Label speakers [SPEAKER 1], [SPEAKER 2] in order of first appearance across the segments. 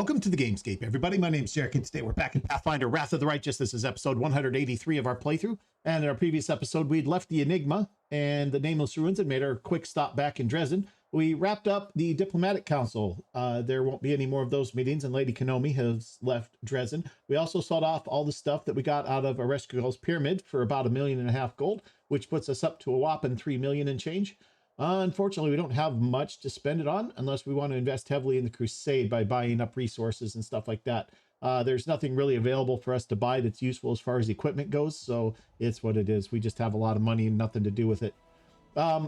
[SPEAKER 1] Welcome to the Gamescape, everybody. My name is Jarek, and today we're back in Pathfinder Wrath of the Righteous. This is episode 183 of our playthrough. And in our previous episode, we'd left the Enigma and the Nameless Ruins and made our quick stop back in Dresden. We wrapped up the Diplomatic Council. There won't be any more of those meetings, and Lady Konomi has left Dresden. We also sold off all the stuff that we got out of Ereshkigal's Pyramid for about $1.5 million gold, which puts us up to a whopping 3 million and change. Unfortunately, we don't have much to spend it on unless we want to invest heavily in the Crusade by buying up resources and stuff like that. There's nothing really available for us to buy that's useful as far as equipment goes, so it's what it is. We just have a lot of money and nothing to do with it.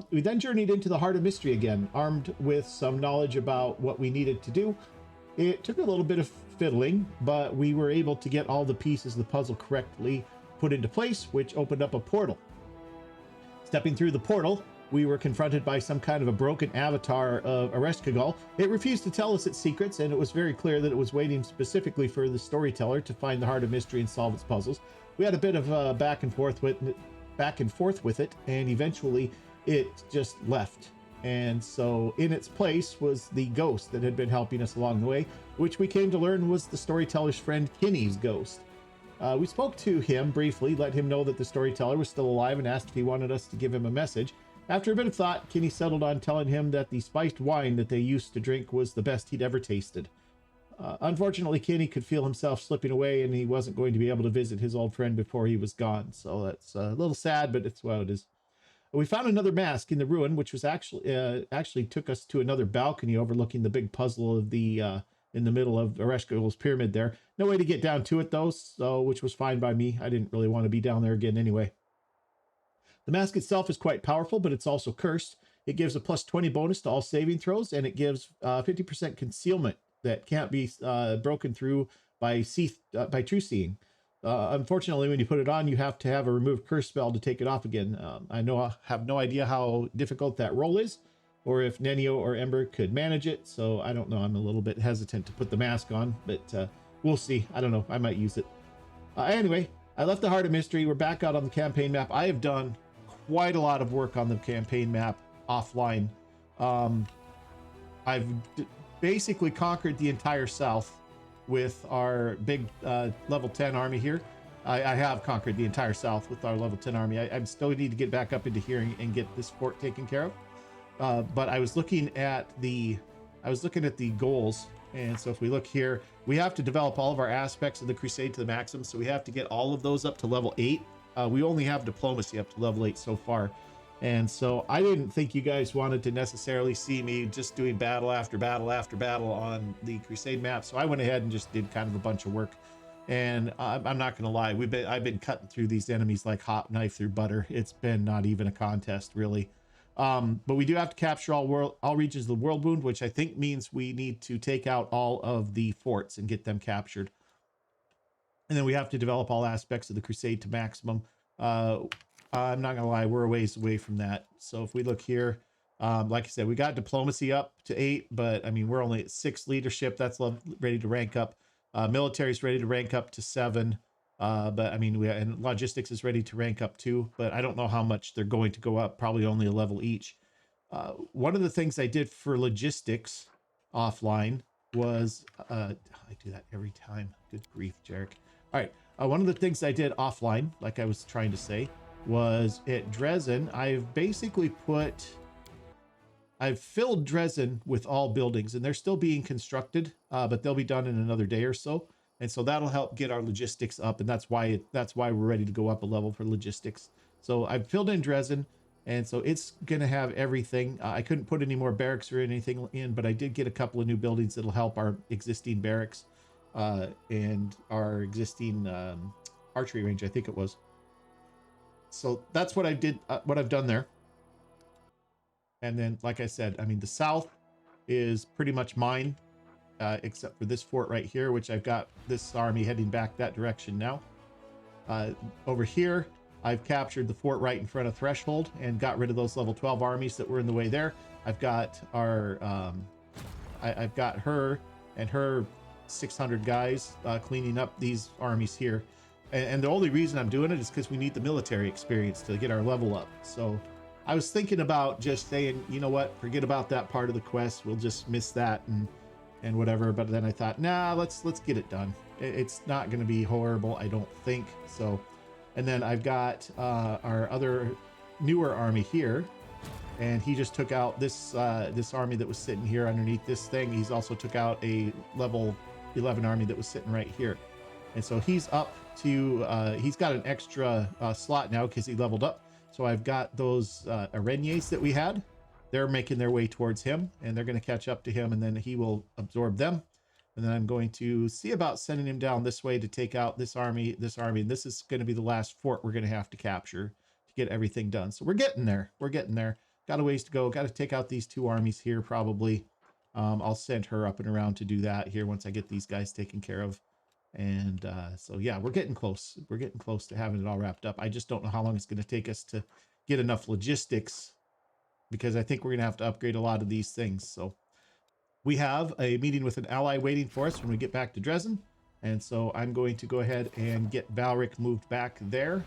[SPEAKER 1] We then journeyed into the Heart of Mystery again, armed with some knowledge about what we needed to do. It took a little bit of fiddling, but we were able to get all the pieces of the puzzle correctly put into place, which opened up a portal. Stepping through the portal, we were confronted by some kind of a broken avatar of Ereshkigal. It refused to tell us its secrets, and it was very clear that it was waiting specifically for the storyteller to find the Heart of Mystery and solve its puzzles. We had a bit of back and forth with it, and eventually it just left. And so in its place was the ghost that had been helping us along the way, which we came to learn was the storyteller's friend Kinney's ghost. We spoke to him briefly, let him know that the storyteller was still alive, and asked if he wanted us to give him a message. After a bit of thought, Kinney settled on telling him that the spiced wine that they used to drink was the best he'd ever tasted. Unfortunately, Kinney could feel himself slipping away, and he wasn't going to be able to visit his old friend before he was gone. So that's a little sad, but it's what it is. We found another mask in the ruin, which was actually took us to another balcony overlooking the big puzzle of the in the middle of Ereshkigal's pyramid there. No way to get down to it though, so which was fine by me. I didn't really want to be down there again anyway. The mask itself is quite powerful, but it's also cursed. It gives a plus 20 bonus to all saving throws, and it gives 50% concealment that can't be broken through by true seeing. Unfortunately, when you put it on, you have to have a remove curse spell to take it off again. I have no idea how difficult that roll is, or if Nenio or Ember could manage it, so I don't know. I'm a little bit hesitant to put the mask on, but we'll see. I don't know. I might use it. Anyway, I left the Heart of Mystery. We're back out on the campaign map. I have done quite a lot of work on the campaign map offline. I've basically conquered the entire south with our big level 10 army here. I have conquered the entire south with our level 10 army. I still need to get back up into here and get this fort taken care of. But I was looking at the goals, and so if we look here, we have to develop all of our aspects of the Crusade to the maximum. So we have to get all of those up to level 8. We only have diplomacy up to level 8 so far. And so I didn't think you guys wanted to necessarily see me just doing battle after battle after battle on the Crusade map. So I went ahead and just did kind of a bunch of work. And I'm not going to lie, I've been cutting through these enemies like hot knife through butter. It's been not even a contest, really. But we do have to capture all regions of the world wound, which I think means we need to take out all of the forts and get them captured. And then we have to develop all aspects of the Crusade to maximum. I'm not gonna lie, we're a ways away from that. So if we look here, like I said, we got diplomacy up to 8, but I mean, we're only at 6 leadership. That's ready to rank up. Military is ready to rank up to 7. But I mean, and logistics is ready to rank up 2, but I don't know how much they're going to go up, probably only a level each. One of the things I did for logistics offline was, I do that every time. Good grief, Jarek. All right, one of the things I did offline, like I was trying to say, was at Dresden, I've filled Dresden with all buildings, and they're still being constructed, but they'll be done in another day or so. And so that'll help get our logistics up, and that's why we're ready to go up a level for logistics. So I've filled in Dresden, and so it's going to have everything. I couldn't put any more barracks or anything in, but I did get a couple of new buildings that'll help our existing barracks. And our existing archery range, I think it was. So that's what I did, what I've done there. And then, like I said, I mean, the south is pretty much mine, except for this fort right here, which I've got this army heading back that direction now. Over here, I've captured the fort right in front of Threshold and got rid of those level 12 armies that were in the way there. I've got our, I've got her and her 600 guys cleaning up these armies here, and the only reason I'm doing it is because we need the military experience to get our level up. So I was thinking about just saying, you know what, forget about that part of the quest, we'll just miss that and whatever. But then I thought, nah, let's get it done. It's not going to be horrible, I don't think. So, and then I've got our other newer army here, and he just took out this this army that was sitting here underneath this thing. He's also took out a level 11 army that was sitting right here, and so he's up to he's got an extra slot now because he leveled up. So I've got those araignées that we had. They're making their way towards him, and they're going to catch up to him, and then he will absorb them. And then I'm going to see about sending him down this way to take out this army, and this is going to be the last fort we're going to have to capture to get everything done. So we're getting there. We're getting there. Got a ways to go. Got to take out these two armies here probably. I'll send her up and around to do that here once I get these guys taken care of. And so, yeah, we're getting close. We're getting close to having it all wrapped up. I just don't know how long it's going to take us to get enough logistics, because I think we're going to have to upgrade a lot of these things. So we have a meeting with an ally waiting for us when we get back to Dresden. And so I'm going to go ahead and get Valric moved back there,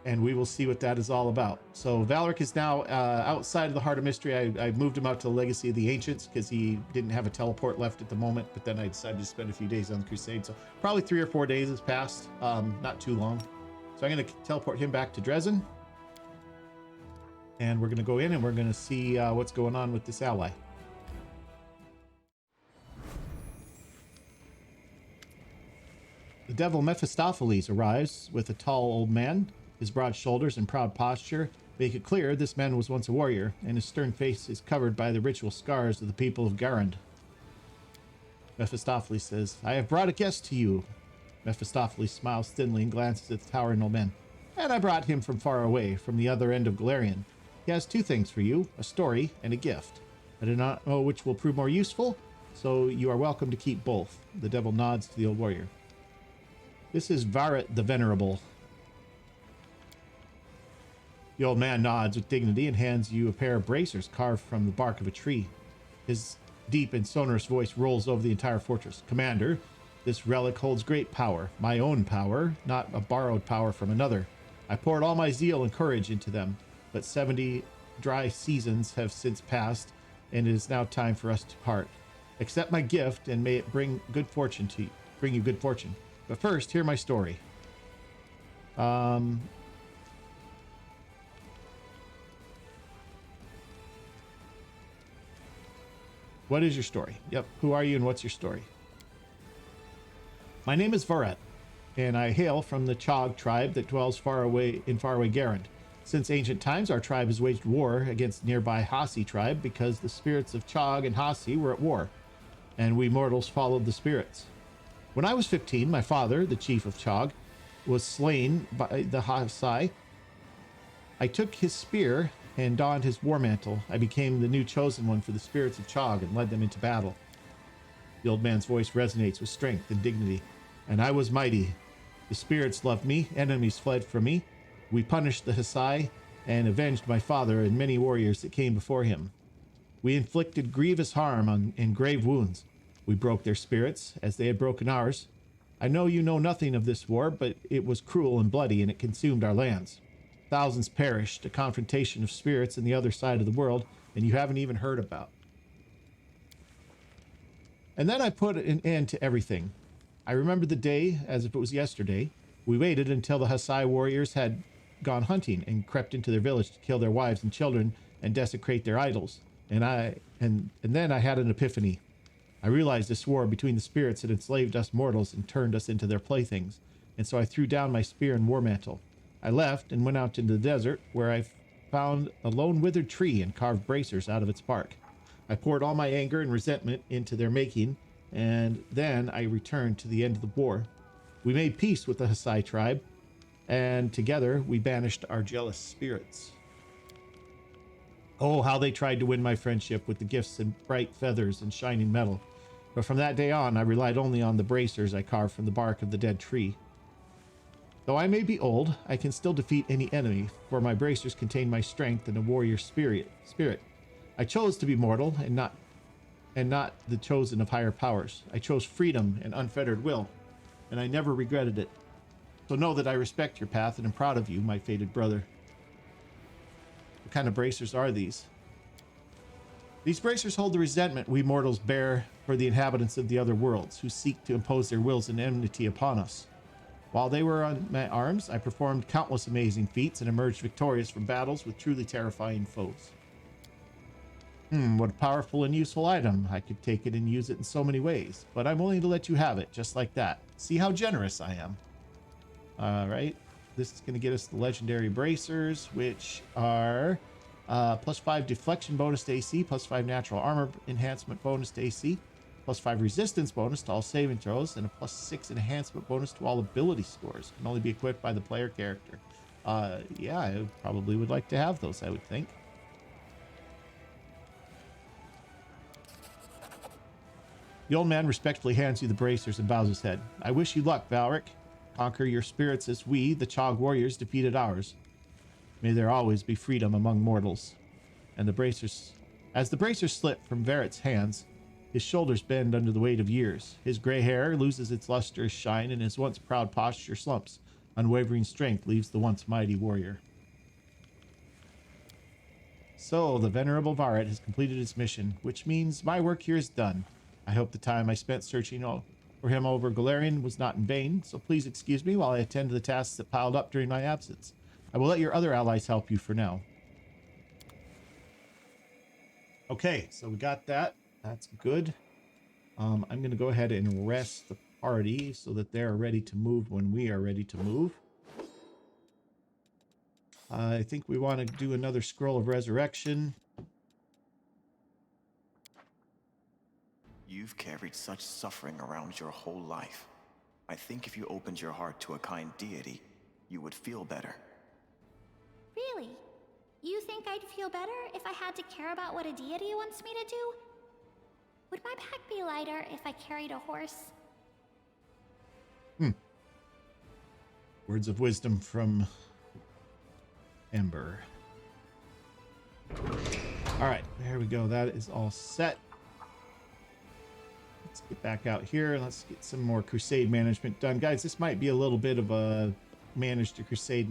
[SPEAKER 1] and we will see what that is all about. So Valric is now outside of the Heart of Mystery. I moved him out to the Legacy of the Ancients because he didn't have a teleport left at the moment, but then I decided to spend a few days on the Crusade. So probably 3 or 4 days has passed, not too long. So I'm going to teleport him back to Dresden, and we're going to go in and we're going to see what's going on with this ally. The devil Mephistopheles arrives with a tall old man. His broad shoulders and proud posture make it clear this man was once a warrior, and his stern face is covered by the ritual scars of the people of Garand. Mephistopheles says, "I have brought a guest to you." Mephistopheles smiles thinly and glances at the towering old man. "And I brought him from far away, from the other end of Galarian. He has 2 things for you, a story and a gift. I do not know which will prove more useful, so you are welcome to keep both." The devil nods to the old warrior. "This is Valric the Venerable." The old man nods with dignity and hands you a pair of bracers carved from the bark of a tree. His deep and sonorous voice rolls over the entire fortress. "Commander, this relic holds great power, my own power, not a borrowed power from another. I poured all my zeal and courage into them, but 70 dry seasons have since passed, and it is now time for us to part. Accept my gift, and may it bring you good fortune. But first, hear my story." What is your story? Yep. Who are you and what's your story? "My name is Valric, and I hail from the Chog tribe that dwells faraway Garand. Since ancient times, our tribe has waged war against nearby Hasi tribe because the spirits of Chog and Hasi were at war, and we mortals followed the spirits. When I was 15, my father, the chief of Chog, was slain by the Hasi. I took his spear and donned his war mantle. I became the new chosen one for the spirits of Chog and led them into battle." The old man's voice resonates with strength and dignity. "And I was mighty. The spirits loved me, enemies fled from me. We punished the Hasi and avenged my father and many warriors that came before him. We inflicted grievous harm and grave wounds. We broke their spirits as they had broken ours. I know you know nothing of this war, but it was cruel and bloody, and it consumed our lands. Thousands perished, a confrontation of spirits in the other side of the world, and you haven't even heard about. And then I put an end to everything. I remember the day as if it was yesterday. We waited until the Hasi warriors had gone hunting and crept into their village to kill their wives and children and desecrate their idols. And then I had an epiphany. I realized this war between the spirits had enslaved us mortals and turned us into their playthings. And so I threw down my spear and war mantle. I left and went out into the desert, where I found a lone withered tree and carved bracers out of its bark. I poured all my anger and resentment into their making, and then I returned to the end of the war. We made peace with the Hasi tribe, and together we banished our jealous spirits. Oh, how they tried to win my friendship with the gifts and bright feathers and shining metal. But from that day on, I relied only on the bracers I carved from the bark of the dead tree. Though I may be old, I can still defeat any enemy, for my bracers contain my strength and a warrior spirit. I chose to be mortal and not the chosen of higher powers. I chose freedom and unfettered will, and I never regretted it. So know that I respect your path and am proud of you, my fated brother." What kind of bracers are these? These bracers hold the resentment we mortals bear for the inhabitants of the other worlds, who seek to impose their wills and enmity upon us. While they were on my arms, I performed countless amazing feats and emerged victorious from battles with truly terrifying foes. What a powerful and useful item. I could take it and use it in so many ways, but I'm willing to let you have it, just like that. See how generous I am. All right. This is going to get us the legendary bracers, which are +5 deflection bonus to AC, +5 natural armor enhancement bonus to AC, +5 resistance bonus to all saving throws, and a +6 enhancement bonus to all ability scores. Can only be equipped by the player character. Yeah, I probably would like to have those, I would think. The old man respectfully hands you the bracers and bows his head. I wish you luck, Valric. Conquer your spirits as we, the Chog warriors, defeated ours. May there always be freedom among mortals. And as the bracers slip from Varric's hands, his shoulders bend under the weight of years. His gray hair loses its lustrous shine, and his once proud posture slumps. Unwavering strength leaves the once mighty warrior. So, the venerable Varret has completed his mission, which means my work here is done. I hope the time I spent searching for him over Galarian was not in vain, so please excuse me while I attend to the tasks that piled up during my absence. I will let your other allies help you for now. Okay, so we got that. That's good. I'm going to go ahead and rest the party so that they're ready to move when we are ready to move. I think we want to do another Scroll of Resurrection.
[SPEAKER 2] You've carried such suffering around your whole life. I think if you opened your heart to a kind deity, you would feel better.
[SPEAKER 3] Really? You think I'd feel better if I had to care about what a deity wants me to do? Would my back be lighter if I carried a horse?
[SPEAKER 1] Words of wisdom from Ember. All right, there we go. That is all set. Let's get back out here. Let's get some more crusade management done. Guys, this might be a little bit of a manage to crusade.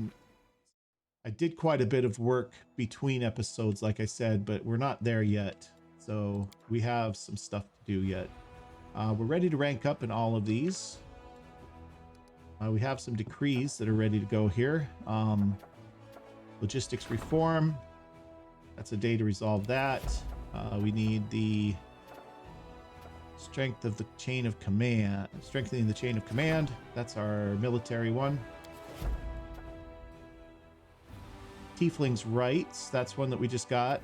[SPEAKER 1] I did quite a bit of work between episodes, like I said, but we're not there yet. So we have some stuff to do yet. We're ready to rank up in all of these. We have some decrees that are ready to go here. Logistics reform. That's a day to resolve that. We need the strength of the chain of command. Strengthening the chain of command. That's our military one. Tiefling's rights. That's one that we just got,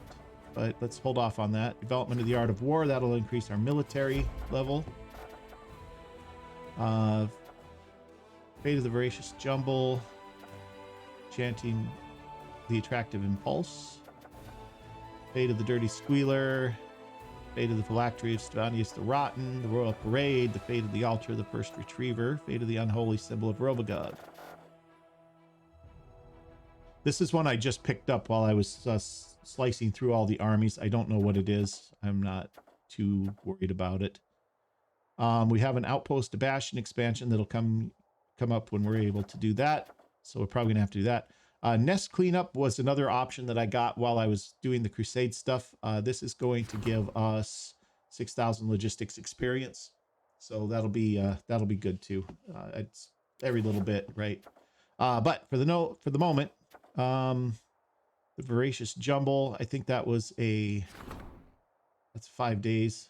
[SPEAKER 1] but let's hold off on that. Development of the art of war. That'll increase our military level. Fate of the voracious jumble. Chanting the attractive impulse. Fate of the dirty squealer. Fate of the phylactery of Stevanius the rotten. The royal parade. The fate of the altar of the first retriever. Fate of the unholy symbol of Robogod. This is one I just picked up while I was slicing through all the armies. I don't know what it is. I'm not too worried about it. We have an Outpost to Bastion expansion that'll come up when we're able to do that. So we're probably gonna have to do that. Nest cleanup was another option that I got while I was doing the crusade stuff. This is going to give us 6,000 logistics experience. So that'll be good too. It's every little bit, right? But for the moment, the voracious jumble, I think that's 5 days.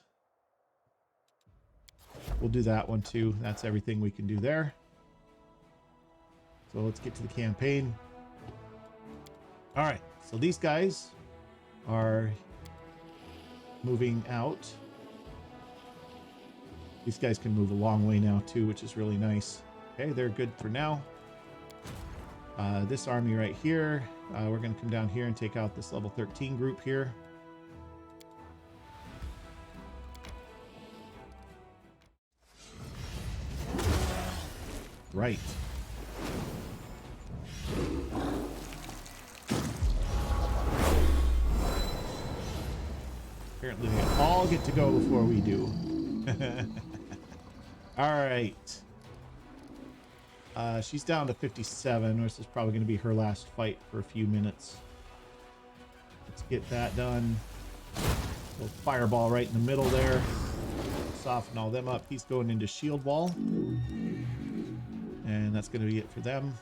[SPEAKER 1] We'll do that one too. That's everything we can do there. So let's get to the campaign. All right, so these guys are moving out. These guys can move a long way now too, which is really nice. Okay, they're good for now. This army right here, we're going to come down here and take out this level 13 group here. Right. Apparently they all get to go before we do. All right. She's down to 57. This is probably going to be her last fight for a few minutes. Let's get that done. Little fireball right in the middle there. Soften all them up. He's going into shield wall. And that's going to be it for them.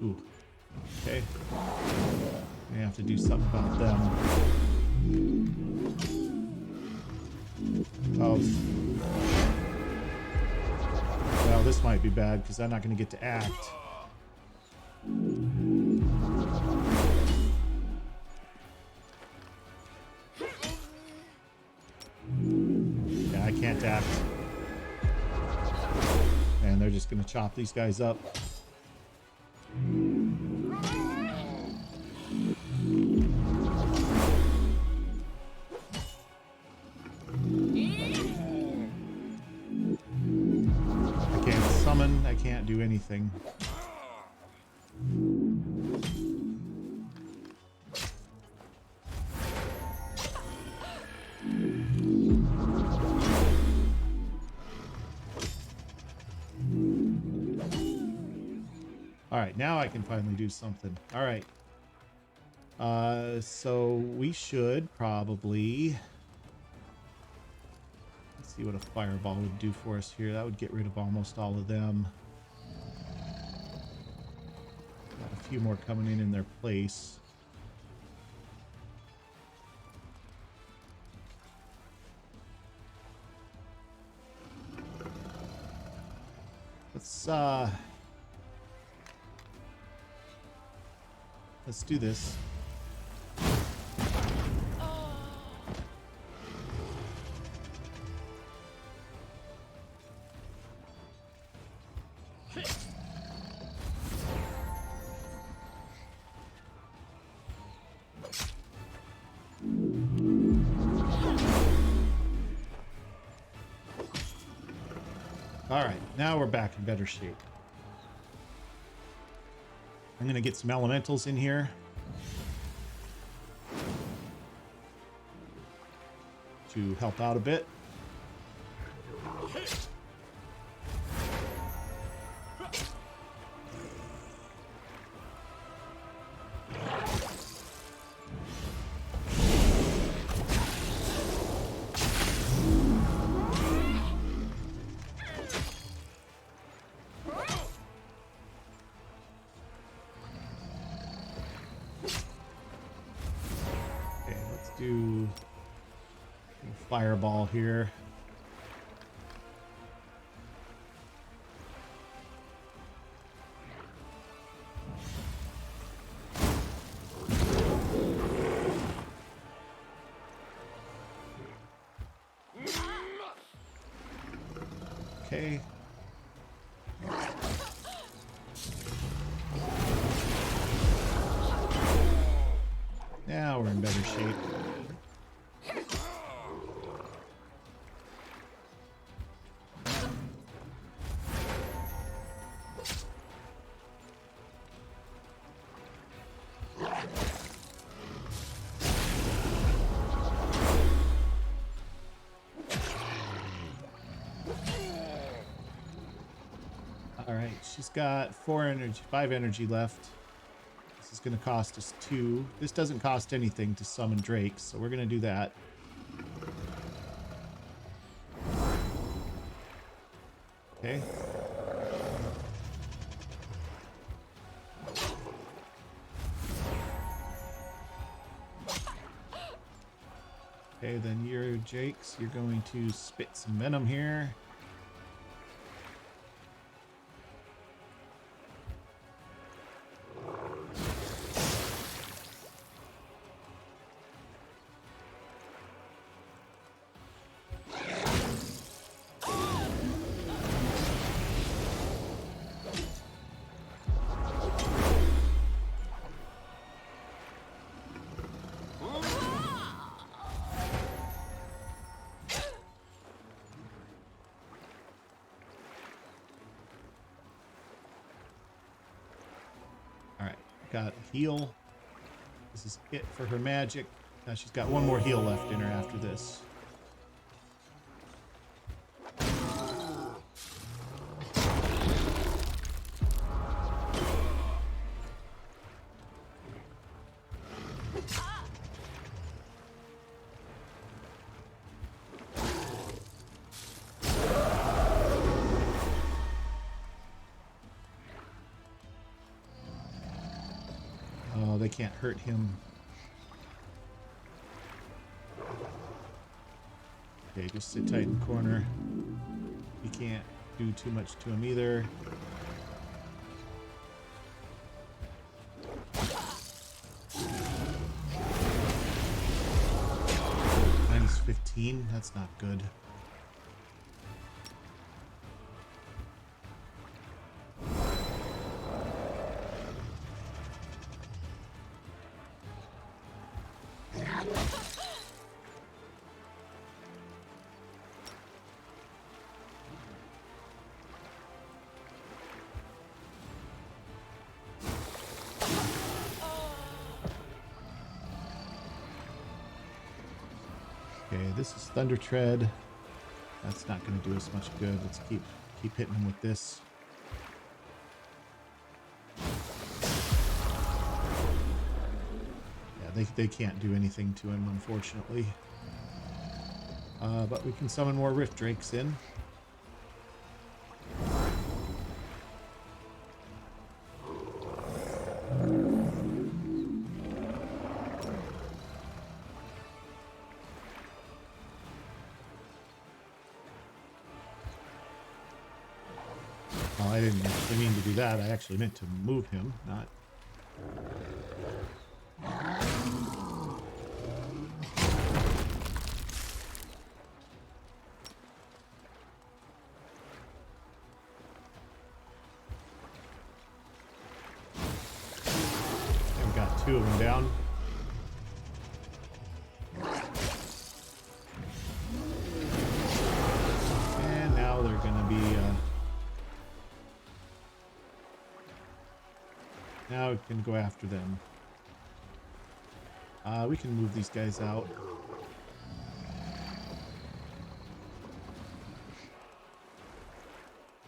[SPEAKER 1] Ooh. Okay. We have to do something about them. Oh. Well, this might be bad because I'm not going to get to act. Yeah, I can't act. And they're just going to chop these guys up. I can't do anything. All right, now I can finally do something. All right. So we should probably... Let's see what a fireball would do for us here. That would get rid of almost all of them. Got a few more coming in their place. Let's do this. All right, now we're back in better shape. I'm going to get some elementals in here. To help out a bit. Do a fireball here. Okay. Now we're in better shape. All right, she's got 5 energy left. This is going to cost us 2. This doesn't cost anything to summon drakes, so we're going to do that. Okay. Okay, then you're Jakes. You're going to spit some venom here. Got a heal. This is it for her magic. Now she's got one more heal left in her after this. they can't hurt him. Okay, just sit tight in the corner. You can't do too much to him either. Minus 15, that's not good. Okay, this is Thunder Tread. That's not going to do us much good. Let's keep hitting him with this. Yeah, they can't do anything to him, unfortunately. But we can summon more Rift Drakes in. Well, I didn't actually mean to do that. I actually meant to move him, not... I've got 2 of them down. And now they're going to be... Now we can go after them. We can move these guys out.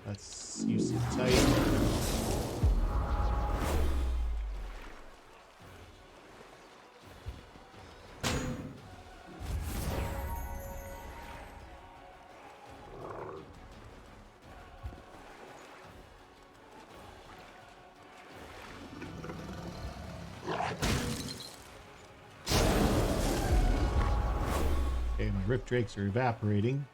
[SPEAKER 1] Let's use it tight. Okay, my Rift Drakes are evaporating.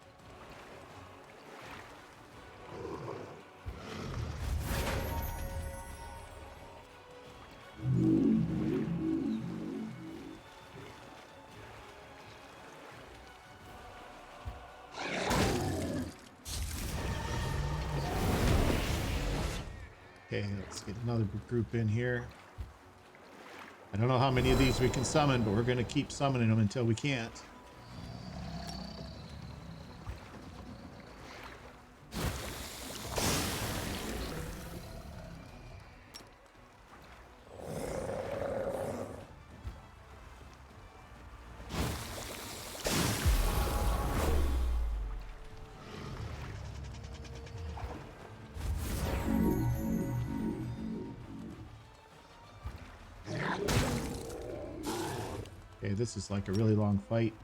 [SPEAKER 1] Okay, let's get another group in here. I don't know how many of these we can summon, but we're going to keep summoning them until we can't. Okay, this is like a really long fight.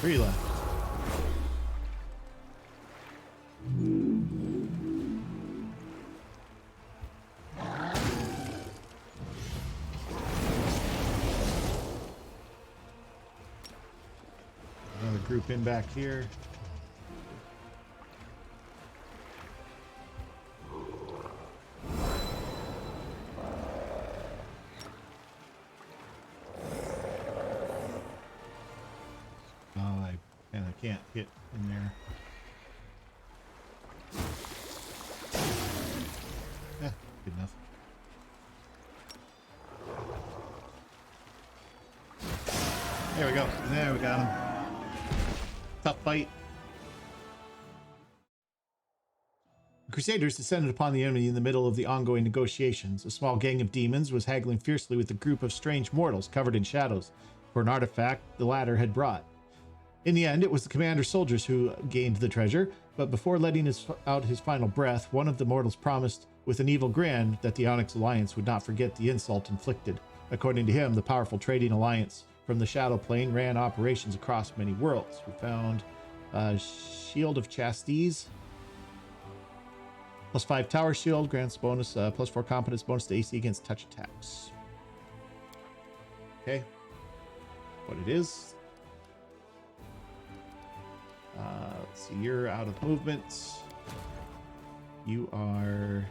[SPEAKER 1] Three left. Another group in back here. can't hit in there. Good enough. There we go. There we got him. Tough fight. The Crusaders descended upon the enemy in the middle of the ongoing negotiations. A small gang of demons was haggling fiercely with a group of strange mortals covered in shadows for an artifact the latter had brought. In the end, it was the commander's soldiers who gained the treasure, but before letting out his final breath, one of the mortals promised, with an evil grin, that the Onyx Alliance would not forget the insult inflicted. According to him, the powerful trading alliance from the Shadow Plane ran operations across many worlds. We found Shield of Chasties, +5 tower shield, grants bonus, +4 competence bonus to AC against touch attacks. Okay, what it is. Let's see, you're out of movement. You are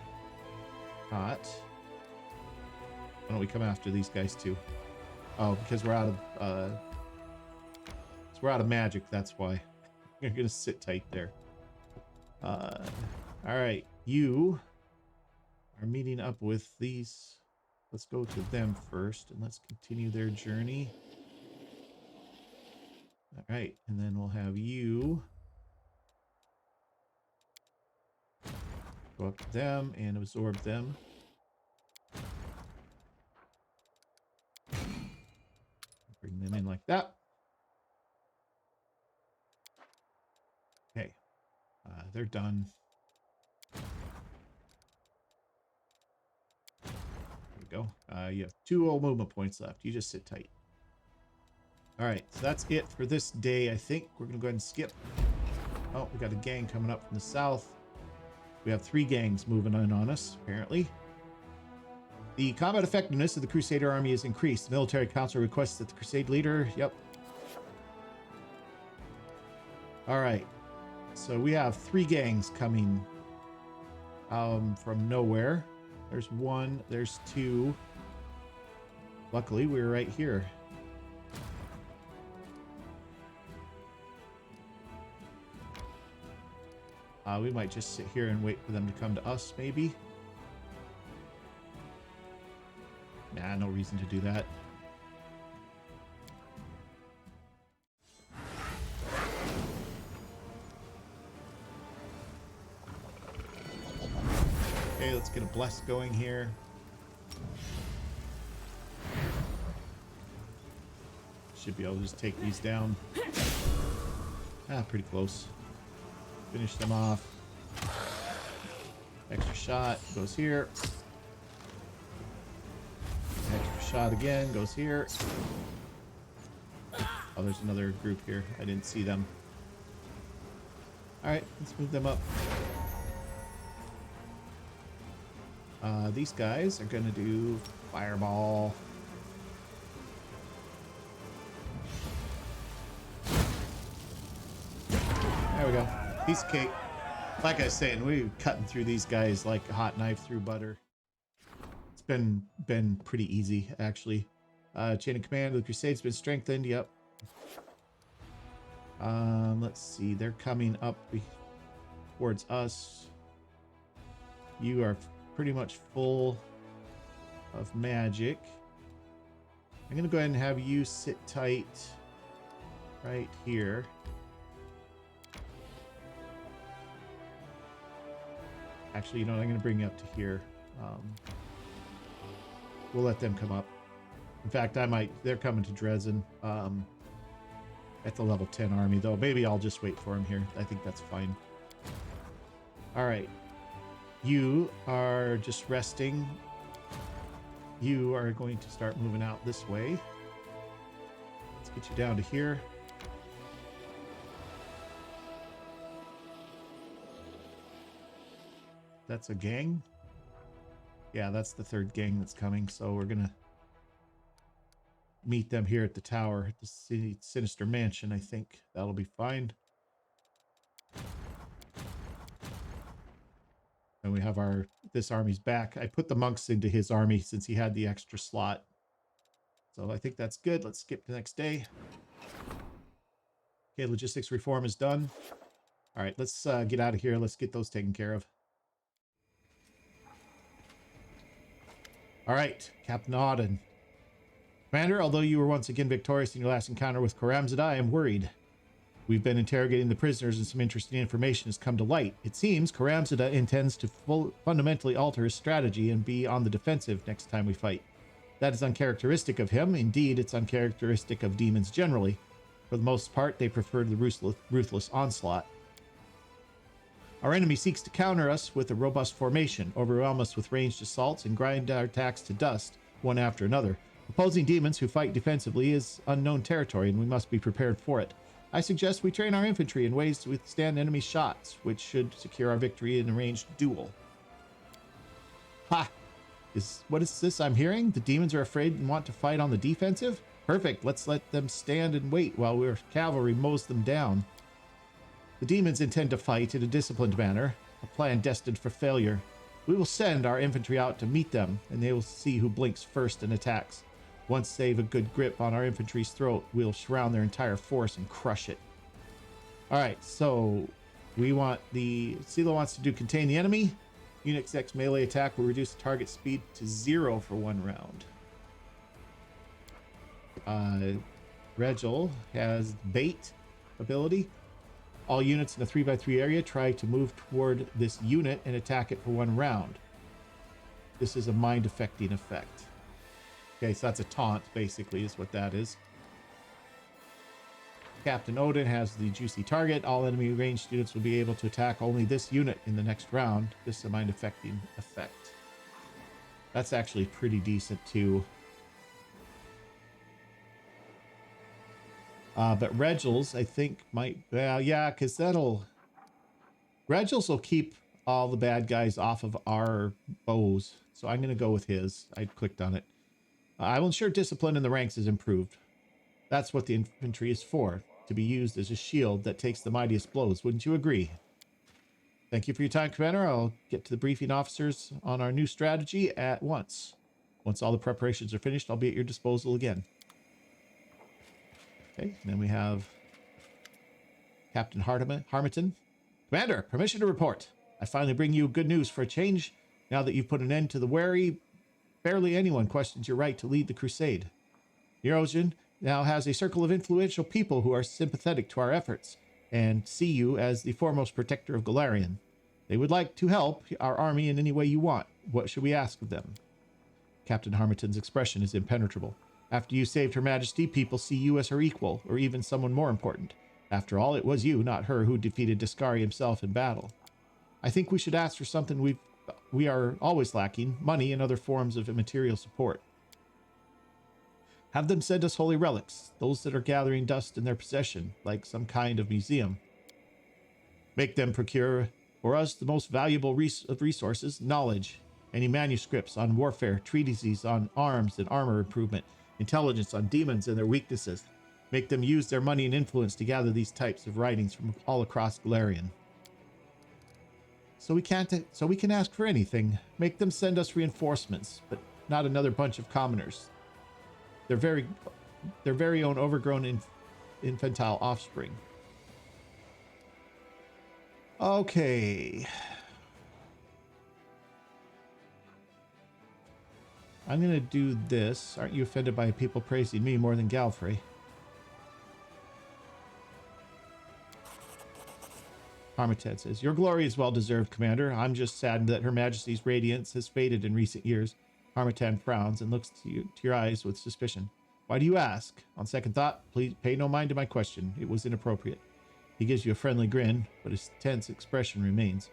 [SPEAKER 1] not. Why don't we come after these guys too? Oh, because we're out of magic, that's why. You're gonna sit tight there. All right, you are meeting up with these. Let's go to them first and let's continue their journey. All right, and then we'll have you go up to them and absorb them. Bring them in like that. Okay, they're done. There we go. You have 2 old movement points left. You just sit tight. All right, so that's it for this day, I think. We're going to go ahead and skip. Oh, we got a gang coming up from the south. We have 3 gangs moving in on us, apparently. The combat effectiveness of the Crusader army is increased. The military council requests that the Crusade leader... Yep. All right. So we have 3 gangs coming from nowhere. There's 1. There's 2. Luckily, we were right here. We might just sit here and wait for them to come to us, maybe. Nah, no reason to do that. Okay, let's get a bless going here. Should be able to just take these down. Ah, pretty close. Finish them off. Extra shot goes here. Extra shot again goes here. Oh, there's another group here. I didn't see them. All right, let's move them up. These guys are gonna do fireball. There we go. Piece of cake. Like I was saying, we're cutting through these guys like a hot knife through butter. It's been pretty easy, actually. Chain of command of the Crusade's been strengthened. Yep. Let's see. They're coming up towards us. You are pretty much full of magic. I'm gonna go ahead and have you sit tight right here. Actually, you know what? I'm going to bring you up to here. We'll let them come up. In fact, they're coming to Dresden at the level 10 army, though. Maybe I'll just wait for them here. I think that's fine. All right. You are just resting. You are going to start moving out this way. Let's get you down to here. That's a gang. Yeah, that's the 3rd gang that's coming. So we're gonna meet them here at the tower, at the Sinister Mansion. I think that'll be fine. And we have this army's back. I put the monks into his army since he had the extra slot. So I think that's good. Let's skip to the next day. Okay, logistics reform is done. All right, let's get out of here. Let's get those taken care of. All right, Captain Auden. Commander, although you were once again victorious in your last encounter with Karamzada, I am worried. We've been interrogating the prisoners and some interesting information has come to light. It seems Karamzada intends to fundamentally alter his strategy and be on the defensive next time we fight. That is uncharacteristic of him. Indeed, it's uncharacteristic of demons generally. For the most part, they prefer the ruthless onslaught. Our enemy seeks to counter us with a robust formation, overwhelm us with ranged assaults, and grind our attacks to dust, one after another. Opposing demons who fight defensively is unknown territory, and we must be prepared for it. I suggest we train our infantry in ways to withstand enemy shots, which should secure our victory in a ranged duel. Ha! What is this I'm hearing? The demons are afraid and want to fight on the defensive? Perfect, let's let them stand and wait while our cavalry mows them down. The demons intend to fight in a disciplined manner, a plan destined for failure. We will send our infantry out to meet them, and they will see who blinks first and attacks. Once they have a good grip on our infantry's throat, we'll surround their entire force and crush it. All right, so we want Silo wants to do contain the enemy. Unix X melee attack will reduce the target speed to 0 for 1 round. Regil has bait ability. All units in a 3x3 area try to move toward this unit and attack it for 1 round. This is a mind affecting effect. Okay, so that's a taunt, basically, is what that is. Captain Odin has the juicy target. All enemy ranged units will be able to attack only this unit in the next round. This is a mind affecting effect. That's actually pretty decent, too. But Regils, I think, might... Well, yeah, because Regils will keep all the bad guys off of our bows. So I'm going to go with his. I clicked on it. I will ensure discipline in the ranks is improved. That's what the infantry is for, to be used as a shield that takes the mightiest blows. Wouldn't you agree? Thank you for your time, Commander. I'll get to the briefing officers on our new strategy at once. Once all the preparations are finished, I'll be at your disposal again. Okay, and then we have Captain Harmiton. Commander, permission to report. I finally bring you good news for a change. Now that you've put an end to the wary, barely anyone questions your right to lead the crusade. Neurogen now has a circle of influential people who are sympathetic to our efforts and see you as the foremost protector of Galarian. They would like to help our army in any way you want. What should we ask of them? Captain Harmiton's expression is impenetrable. After you saved Her Majesty, people see you as her equal, or even someone more important. After all, it was you, not her, who defeated Discari himself in battle. I think we should ask for something we are always lacking, money and other forms of material support. Have them send us holy relics, those that are gathering dust in their possession, like some kind of museum. Make them procure for us the most valuable of resources, knowledge, any manuscripts on warfare, treatises on arms and armor improvement, intelligence on demons and their weaknesses. Make them use their money and influence to gather these types of writings from all across Galarian. So we can ask for anything. Make them send us reinforcements, but not another bunch of commoners. Their very own overgrown infantile offspring. Okay. I'm going to do this. Aren't you offended by people praising me more than Galfrey? Harmited says, your glory is well-deserved, Commander. I'm just saddened that Her Majesty's radiance has faded in recent years. Harmitan frowns and looks to your eyes with suspicion. Why do you ask? On second thought, please pay no mind to my question. It was inappropriate. He gives you a friendly grin, but his tense expression remains.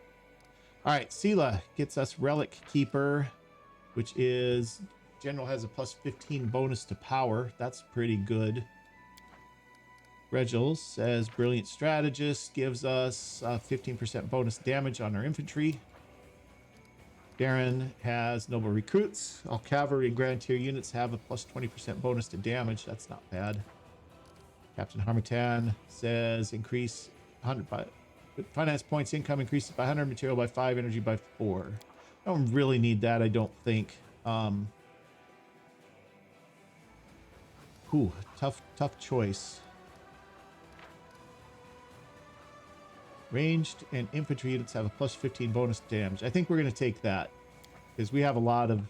[SPEAKER 1] All right, Sela gets us Relic Keeper, which is... General has a plus 15 bonus to power. That's pretty good. Regil says Brilliant Strategist gives us 15% bonus damage on our infantry. Darren has Noble Recruits. All cavalry and grand tier units have a plus 20% bonus to damage. That's not bad. Captain Harmitan says increase 100 by finance points income increases by 100, material by 5, energy by 4. I don't really need that, I don't think. Tough choice. Ranged and infantry units have a plus 15 bonus damage. I think we're going to take that because we have a lot of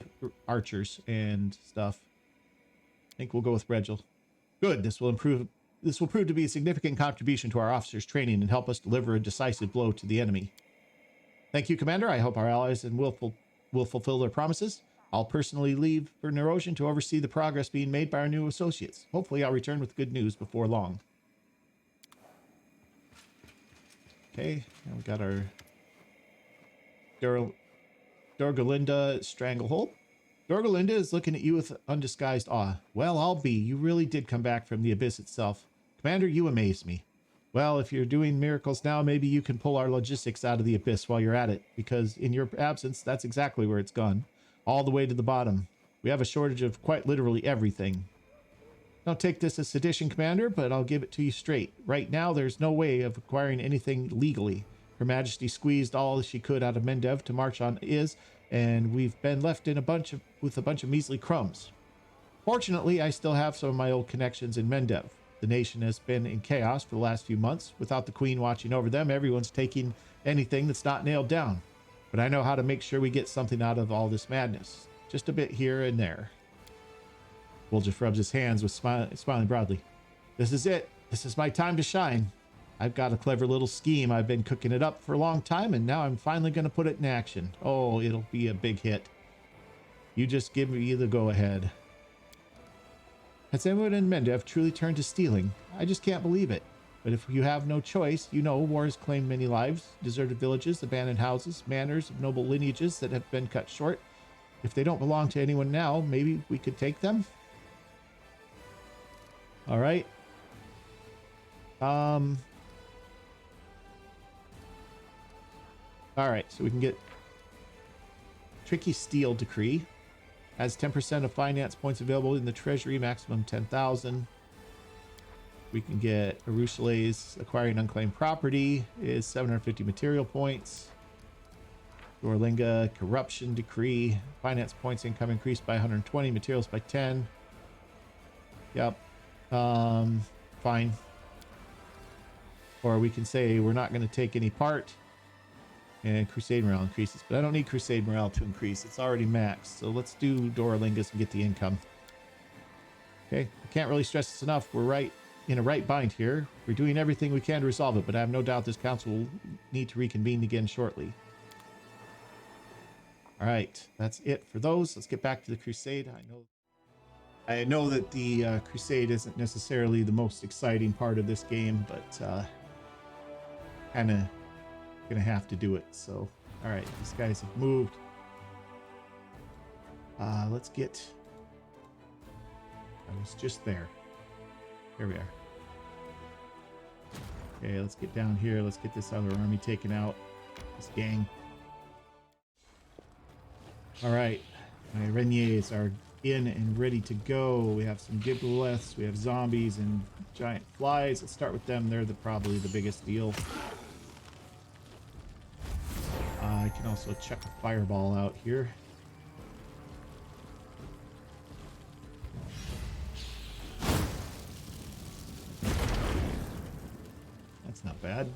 [SPEAKER 1] archers and stuff. I think we'll go with Regil. Good. This will prove to be a significant contribution to our officers' training and help us deliver a decisive blow to the enemy. Thank you, Commander. I hope our allies will fulfill their promises. I'll personally leave for Nerosian to oversee the progress being made by our new associates. Hopefully, I'll return with good news before long. Okay, now we got our Dorgalinda Stranglehold. Dorgalinda is looking at you with undisguised awe. Well, I'll be. You really did come back from the abyss itself. Commander, you amaze me. Well, if you're doing miracles now, maybe you can pull our logistics out of the abyss while you're at it, because in your absence, that's exactly where it's gone. All the way to the bottom. We have a shortage of quite literally everything. Don't take this as sedition, Commander, but I'll give it to you straight. Right now, there's no way of acquiring anything legally. Her Majesty squeezed all she could out of Mendev to march on Iz, and we've been left in with a bunch of measly crumbs. Fortunately, I still have some of my old connections in Mendev. The nation has been in chaos for the last few months. Without the Queen watching over them, everyone's taking anything that's not nailed down. But I know how to make sure we get something out of all this madness. Just a bit here and there. Woljif rubs his hands with smiling broadly. This is it. This is my time to shine. I've got a clever little scheme. I've been cooking it up for a long time, and now I'm finally going to put it in action. Oh, it'll be a big hit. You just give me the go-ahead. Has anyone in Mendev truly turned to stealing? I just can't believe it. But if you have no choice, you know war has claimed many lives, deserted villages, abandoned houses, manors of noble lineages that have been cut short. If they don't belong to anyone now, maybe we could take them? All right. All right, so we can get Tricky Steel Decree. Has 10% of finance points available in the treasury, maximum 10,000. We can get Arushale's acquiring unclaimed property is 750 material points. Dorlinga Corruption Decree, finance points income increased by 120, materials by 10. Yep. Fine. Or we can say we're not going to take any part. And Crusade morale increases, but I don't need Crusade morale to increase. It's already maxed. So let's do Doralingus and get the income. Okay, I can't really stress this enough. We're in a right bind here. We're doing everything we can to resolve it, but I have no doubt this council will need to reconvene again shortly. All right, that's it for those. Let's get back to the Crusade. I know that the Crusade isn't necessarily the most exciting part of this game, but kind of gonna have to do it. So all right, these guys have moved. Let's get, I was just there. Here we are. Okay, let's get down here. Let's get this other army taken out, this gang. All right, my Reniers are in and ready to go. We have some Gibleths, we have zombies and giant flies. Let's start with them. They're probably the biggest deal. I can also check a fireball out here. That's not bad.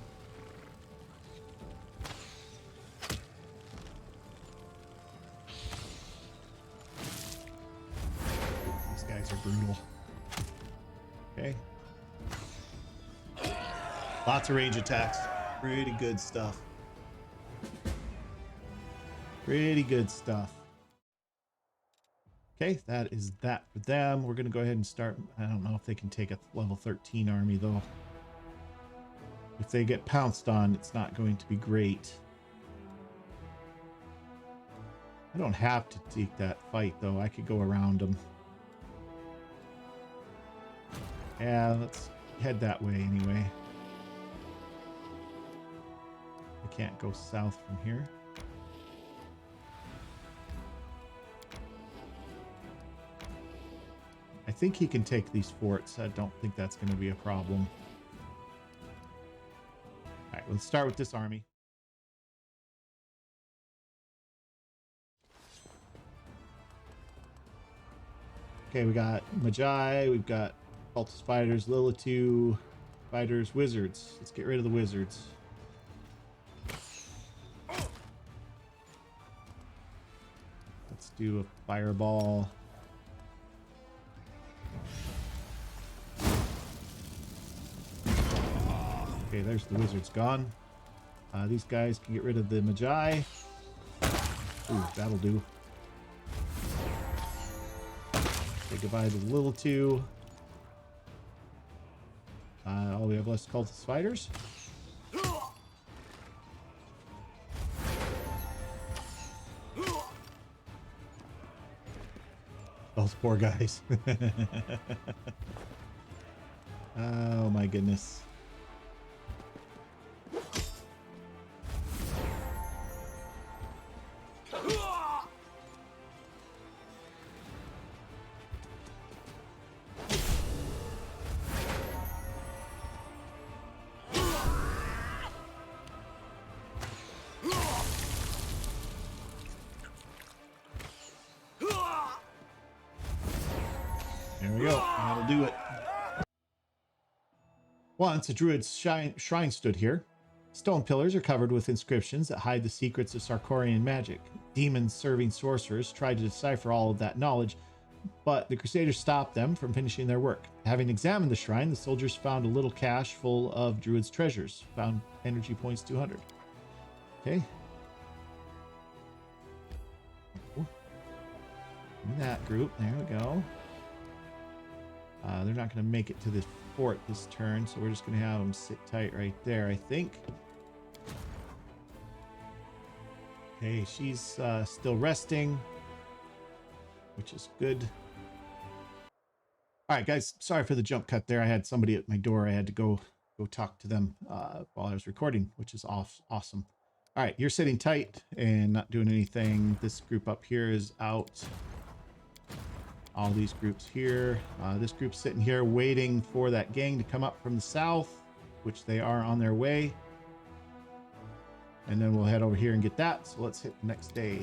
[SPEAKER 1] These guys are brutal. Okay. Lots of range attacks. Pretty good stuff. Pretty good stuff. Okay, that is that for them. We're going to go ahead and start. I don't know if they can take a level 13 army, though. If they get pounced on, it's not going to be great. I don't have to take that fight, though. I could go around them. Yeah, let's head that way anyway. I can't go south from here. I think he can take these forts. I don't think that's going to be a problem. All right, let's start with this army. Okay, we got Magi, we've got Cultist Fighters, Lilitu, Fighters, Wizards. Let's get rid of the Wizards. do a fireball. Okay, there's the wizard's gone. These guys can get rid of the Magi. Ooh, that'll do. Say goodbye to the little two. All we have left is cultist fighters. Those poor guys. Oh my goodness. There we go. That'll do it. Once a druid's shrine stood here. Stone pillars are covered with inscriptions that hide the secrets of Sarkorian magic. Demons serving sorcerers tried to decipher all of that knowledge, but the Crusaders stopped them from finishing their work. Having examined the shrine, the soldiers found a little cache full of druids' treasures. Found energy points 200. Okay. In that group. There we go. They're not going to make it to the fort this turn, so we're just going to have them sit tight right there, I think. Okay, she's still resting, which is good. All right, guys, sorry for the jump cut there. I had somebody at my door. I had to go talk to them while I was recording, which is awesome. All right, you're sitting tight and not doing anything. This group up here is out. All these groups here. This group's sitting here waiting for that gang to come up from the south, which they are on their way. And then we'll head over here and get that. So let's hit the next day.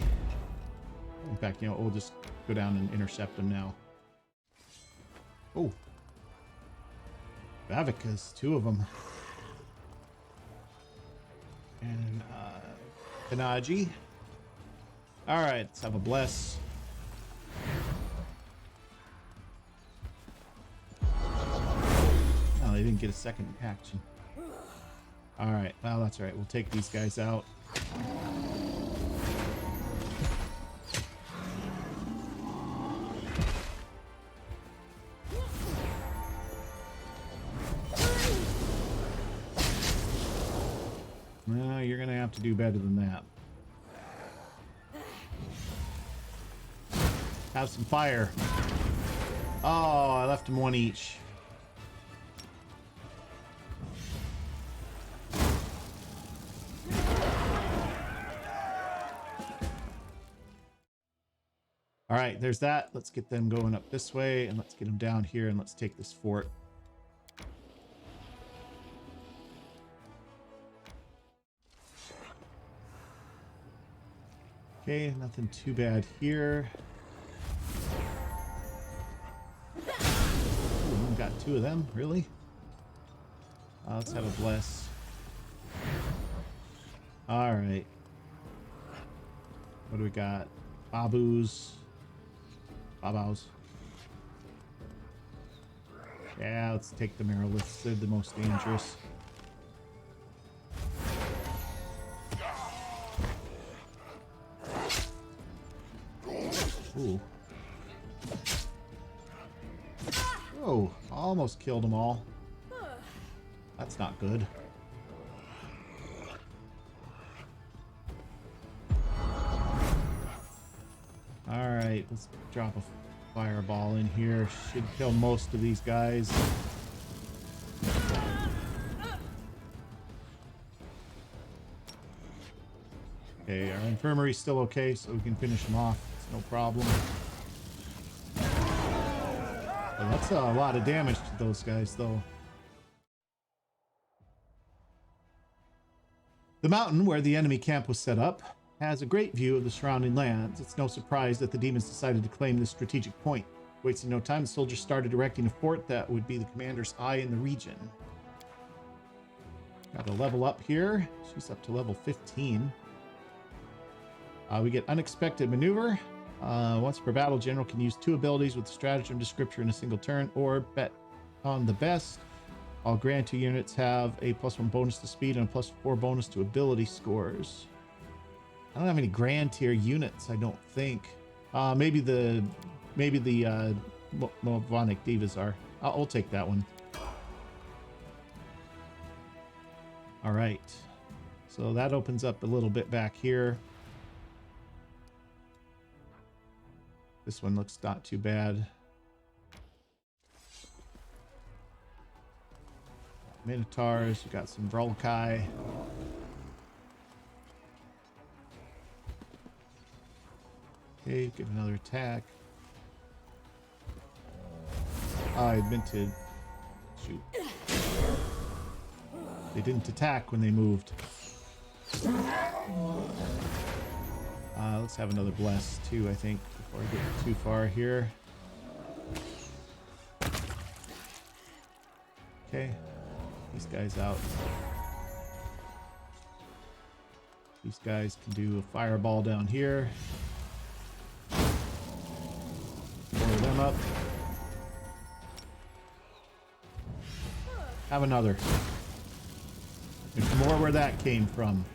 [SPEAKER 1] In fact, you know, we'll just go down and intercept them now. Oh. Bavikas, two of them. And Kanaji. All right, let's have a bless. They didn't get a second action. All right, well, that's all right. We'll take these guys out. No, you're gonna have to do better than that. Have some fire. Oh, I left them one each. All right, there's that. Let's get them going up this way, and let's get them down here, and let's take this fort. Okay, nothing too bad here. Ooh, got two of them, really? Let's have a bless. All right. What do we got? Babus. Yeah, let's take the Meroliths. They're the most dangerous. Ooh. Oh, almost killed them all. That's not good. All right, let's drop a fireball in here. Should kill most of these guys. Okay, our infirmary's still okay, so we can finish them off. It's no problem. Well, that's a lot of damage to those guys, though. The mountain where the enemy camp was set up has a great view of the surrounding lands. It's no surprise that the demons decided to claim this strategic point. Wasting no time, the soldiers started erecting a fort that would be the commander's eye in the region. Got a level up here. She's up to level 15. We get unexpected maneuver. Once per battle, general can use 2 abilities with stratagem descriptor in a single turn, or bet on the best. All Grand Tier units have a +1 bonus to speed and a +4 bonus to ability scores. I don't have any Grand Tier units, I don't think. Maybe the Movonic Divas are. I'll take that one. All right. So that opens up a little bit back here. This one looks not too bad. Minotaurs, you got some Vrolkai. Okay, give another attack. I meant to shoot. They didn't attack when they moved. Let's have another bless too, I think, before I get too far here. Okay, these guys out. These guys can do a fireball down here. Blow them up. Have another. There's more where that came from.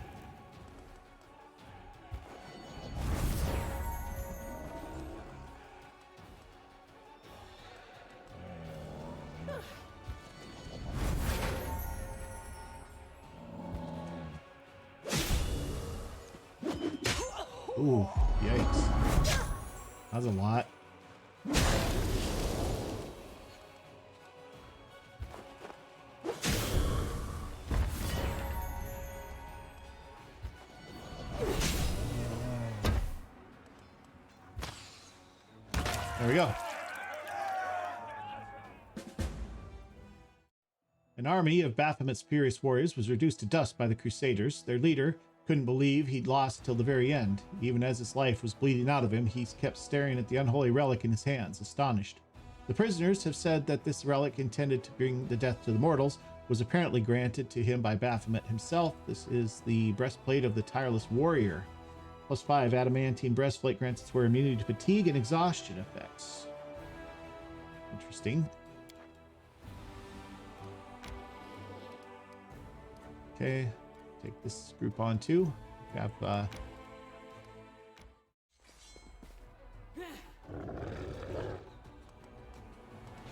[SPEAKER 1] Ooh, yikes. That's a lot. There we go. An army of Baphomet's furious warriors was reduced to dust by the Crusaders. Their leader couldn't believe he'd lost till the very end. Even as his life was bleeding out of him, he kept staring at the unholy relic in his hands, astonished. The prisoners have said that this relic, intended to bring the death to the mortals, was apparently granted to him by Baphomet himself. This is the breastplate of the tireless warrior. +5 adamantine breastplate grants its wearer immunity to fatigue and exhaustion effects. Interesting. Okay, take this group on too. We have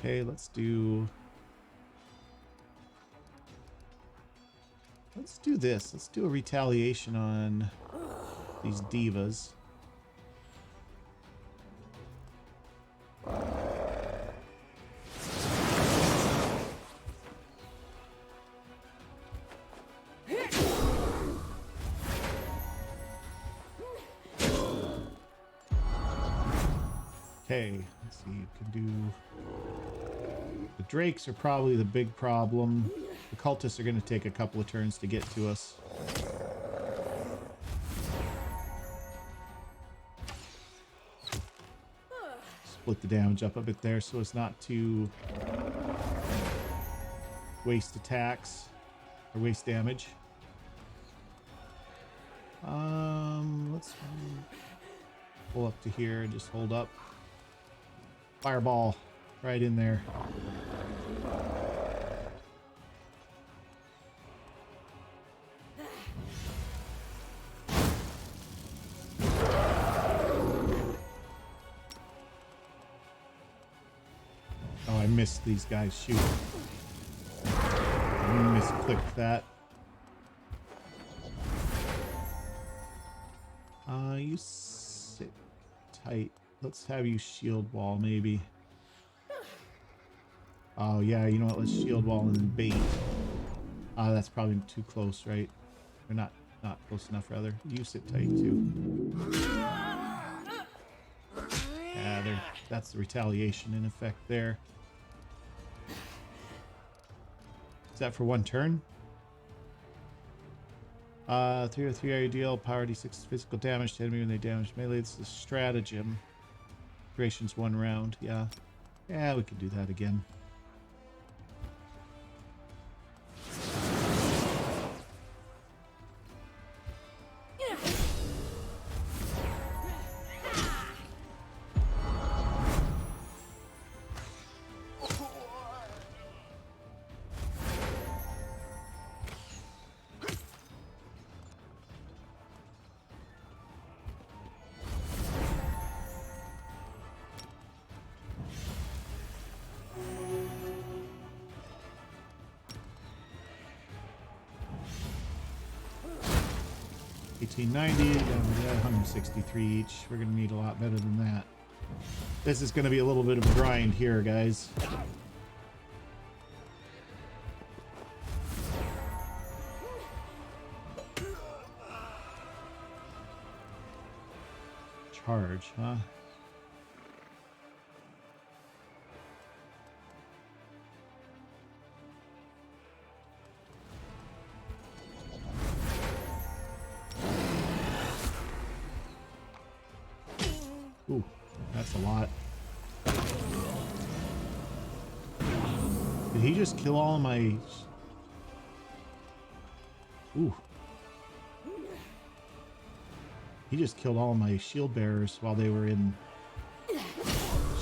[SPEAKER 1] okay, let's do this. Let's do a retaliation on these divas. Okay, let's see. You can do. The drakes are probably the big problem. The cultists are going to take a couple of turns to get to us. Split the damage up a bit there so as not to waste attacks or waste damage. Let's pull up to here and just hold up. Fireball right in there. Oh, I missed these guys shooting. I misclicked that. You sit tight. Let's have you shield wall, maybe. Oh, yeah, you know what? Let's shield wall and then bait. That's probably too close, right? Or not close enough, rather. You sit tight, too. Yeah, that's the retaliation in effect there. Is that for one turn? 303 area deal, power d6 physical damage to enemy when they damage melee. It's the stratagem. Duration's 1 round, yeah. Yeah, we can do that again. 1890, down to 163 each. We're going to need a lot better than that. This is going to be a little bit of a grind here, guys. Charge, huh? Ooh, that's a lot. Did he just kill all of my... Ooh. He just killed all of my shield bearers while they were in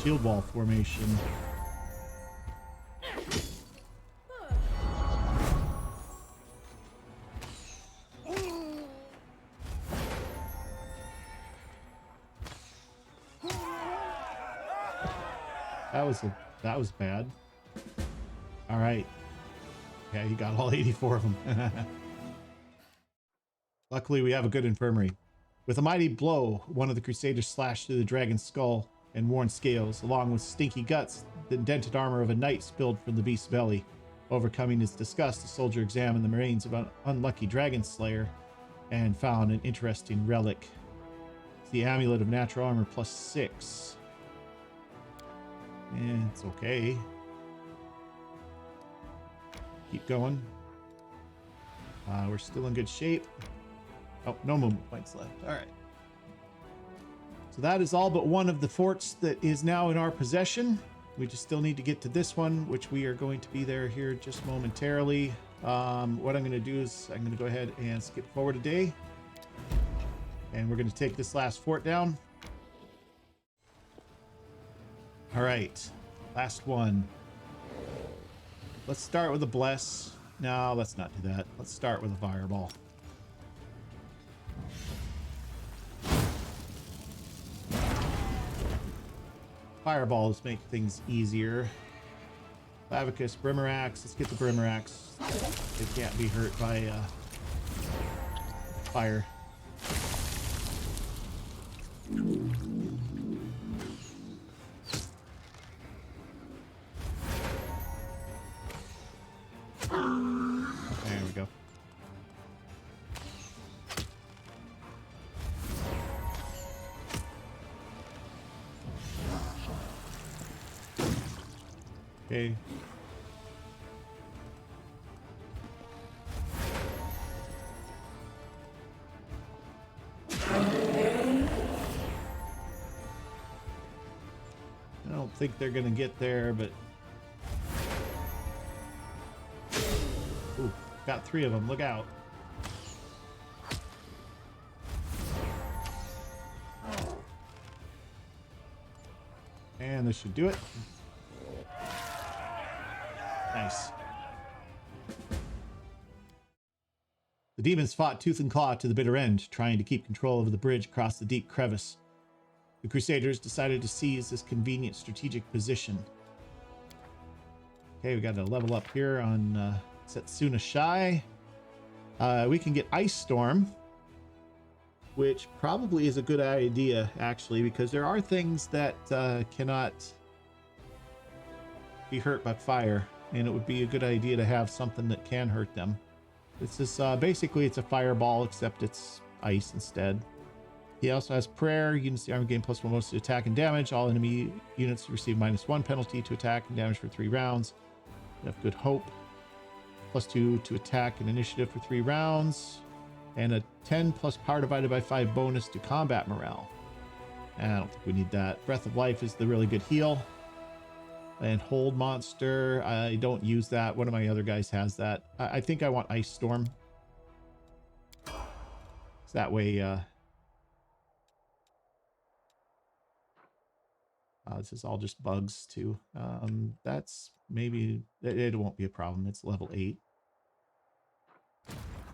[SPEAKER 1] shield wall formation. That was bad. All right. Yeah, he got all 84 of them. Luckily, we have a good infirmary. With a mighty blow, one of the Crusaders slashed through the dragon's skull and worn scales, along with stinky guts. The dented armor of a knight spilled from the beast's belly. Overcoming his disgust, the soldier examined the remains of an unlucky dragon slayer and found an interesting relic. It's the amulet of natural armor +6. Yeah, it's okay. Keep going. We're still in good shape. Oh, no movement points left. All right. So that is all but one of the forts that is now in our possession. We just still need to get to this one, which we are going to be there here just momentarily. What I'm going to do is I'm going to go ahead and skip forward a day. And we're going to take this last fort down. All right. Last one. Let's start with a bless. No, let's not do that. Let's start with a fireball. Fireballs make things easier. Clavicus, Brimerax. Let's get the Brimerax. It can't be hurt by fire. There we go. Okay. I don't think they're gonna get there, but ooh, got 3 of them. Look out. And this should do it. Nice. The demons fought tooth and claw to the bitter end, trying to keep control over the bridge across the deep crevice. The Crusaders decided to seize this convenient strategic position. Okay, we got to level up here on Setsuna Shy. We can get Ice Storm, which probably is a good idea, actually, because there are things that cannot be hurt by fire. And it would be a good idea to have something that can hurt them. This is basically it's a fireball, except it's ice instead. He also has prayer. Units of the army gain +1 bonus to attack and damage. All enemy units receive -1 penalty to attack and damage for 3 rounds. We have good hope. +2 to attack and initiative for 3 rounds. And a 10 plus power divided by 5 bonus to combat morale. I don't think we need that. Breath of Life is the really good heal. And hold monster, I don't use that. One of my other guys has that. I think I want Ice Storm. So that way, this is all just bugs too. That's maybe, it won't be a problem. It's level 8.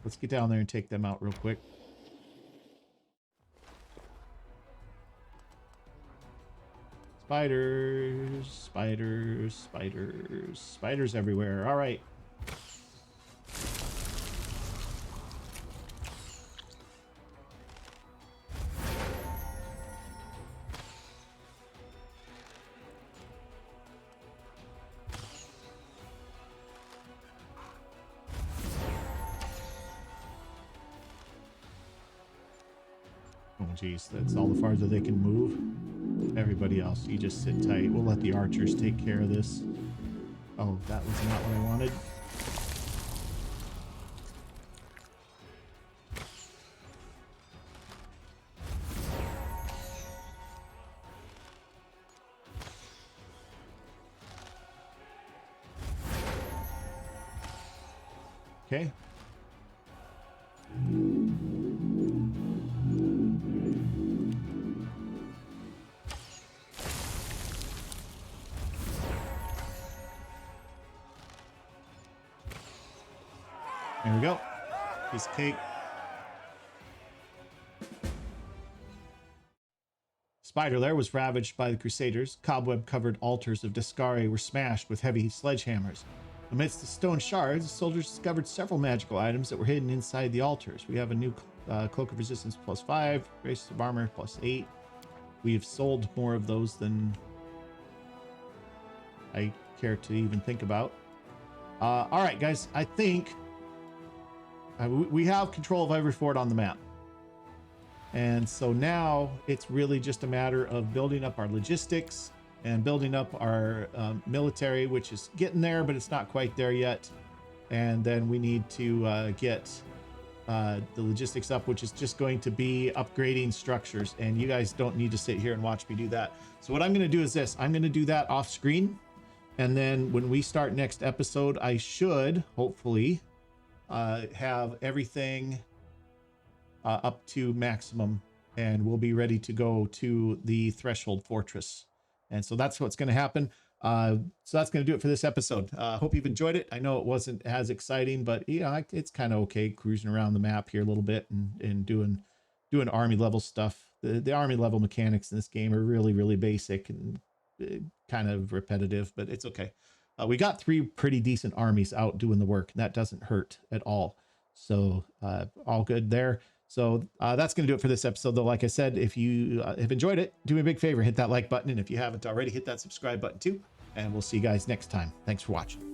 [SPEAKER 1] Let's get down there and take them out real quick. Spiders, spiders, spiders, spiders everywhere. All right. geez, that's all the farther they can move. Everybody else, you just sit tight. We'll let the archers take care of this. Oh, that was not what I wanted. Okay. There we go. Piece of cake. Spider Lair was ravaged by the Crusaders. Cobweb-covered altars of Descari were smashed with heavy sledgehammers. Amidst the stone shards, the soldiers discovered several magical items that were hidden inside the altars. We have a new Cloak of Resistance +5, Grace of Armor +8. We've sold more of those than I care to even think about. All right, guys, I think we have control of every fort on the map. And so now it's really just a matter of building up our logistics and building up our military, which is getting there, but it's not quite there yet. And then we need to get the logistics up, which is just going to be upgrading structures. And you guys don't need to sit here and watch me do that. So what I'm going to do is this. I'm going to do that off screen. And then when we start next episode, I should hopefully have everything up to maximum, and we'll be ready to go to the Threshold Fortress. And so that's what's going to happen. So that's going to do it for this episode. Hope you've enjoyed it. I know it wasn't as exciting, but yeah, it's kind of okay cruising around the map here a little bit and doing army level stuff. The army level mechanics in this game are really, really basic and kind of repetitive, but it's okay. We got 3 pretty decent armies out doing the work, and that doesn't hurt at all. So all good there. So that's going to do it for this episode, though. Like I said, if you have enjoyed it, do me a big favor, hit that like button. And if you haven't already, hit that subscribe button too. And we'll see you guys next time. Thanks for watching.